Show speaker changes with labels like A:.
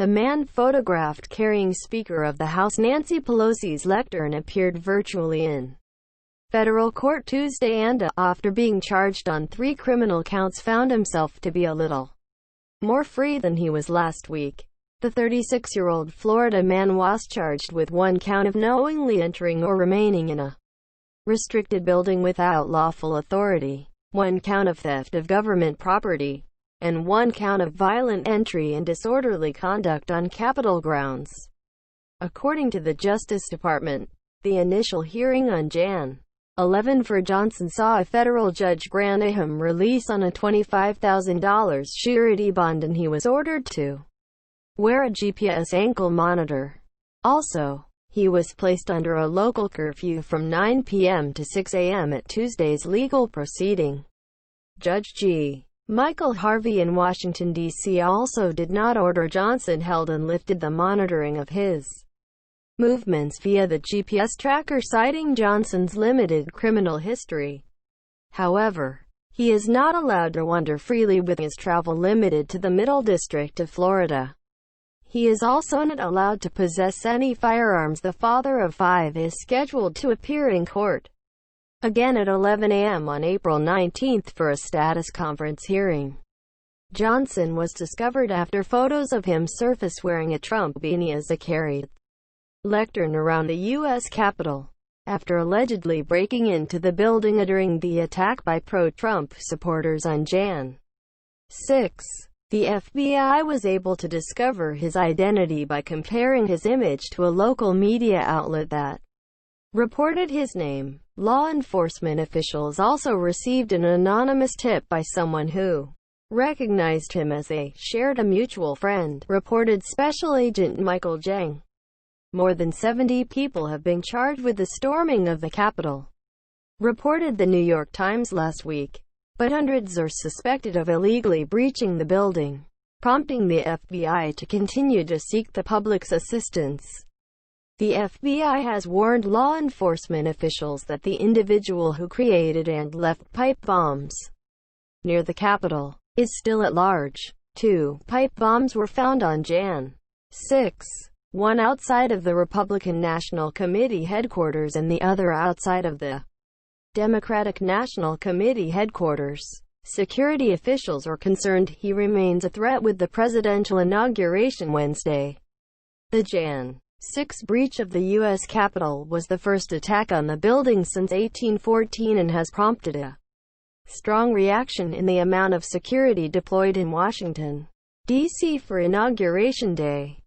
A: The man photographed carrying Speaker of the House Nancy Pelosi's lectern appeared virtually in federal court Tuesday and, after being charged on 3 criminal counts, found himself to be a little more free than he was last week. The 36-year-old Florida man was charged with 1 count of knowingly entering or remaining in a restricted building without lawful authority, 1 count of theft of government property, and 1 count of violent entry and disorderly conduct on Capitol grounds. According to the Justice Department, the initial hearing on Jan. 11 for Johnson saw a federal judge grant him release on a $25,000 surety bond, and he was ordered to wear a GPS ankle monitor. Also, he was placed under a local curfew from 9 p.m. to 6 a.m. at Tuesday's legal proceeding. Judge G. Michael Harvey in Washington, D.C. also did not order Johnson held and lifted the monitoring of his movements via the GPS tracker, citing Johnson's limited criminal history. However, he is not allowed to wander freely, with his travel limited to the Middle District of Florida. He is also not allowed to possess any firearms. The father of 5 is scheduled to appear in court again at 11 a.m. on April 19 for a status conference hearing. Johnson was discovered after photos of him surfaced wearing a Trump beanie as he carried lectern around the U.S. Capitol, after allegedly breaking into the building during the attack by pro-Trump supporters on Jan. 6. The FBI was able to discover his identity by comparing his image to a local media outlet that reported his name. Law enforcement officials also received an anonymous tip by someone who recognized him as they shared a mutual friend, reported Special Agent Michael Jeng. More than 70 people have been charged with the storming of the Capitol, reported the New York Times last week, but hundreds are suspected of illegally breaching the building, prompting the FBI to continue to seek the public's assistance. The FBI has warned law enforcement officials that the individual who created and left pipe bombs near the Capitol is still at large. 2 pipe bombs were found on Jan. 6. One outside of the Republican National Committee headquarters and the other outside of the Democratic National Committee headquarters. Security officials are concerned he remains a threat with the presidential inauguration Wednesday. The Jan. 6 breach of the U.S. Capitol was the first attack on the building since 1814 and has prompted a strong reaction in the amount of security deployed in Washington, D.C. for Inauguration Day.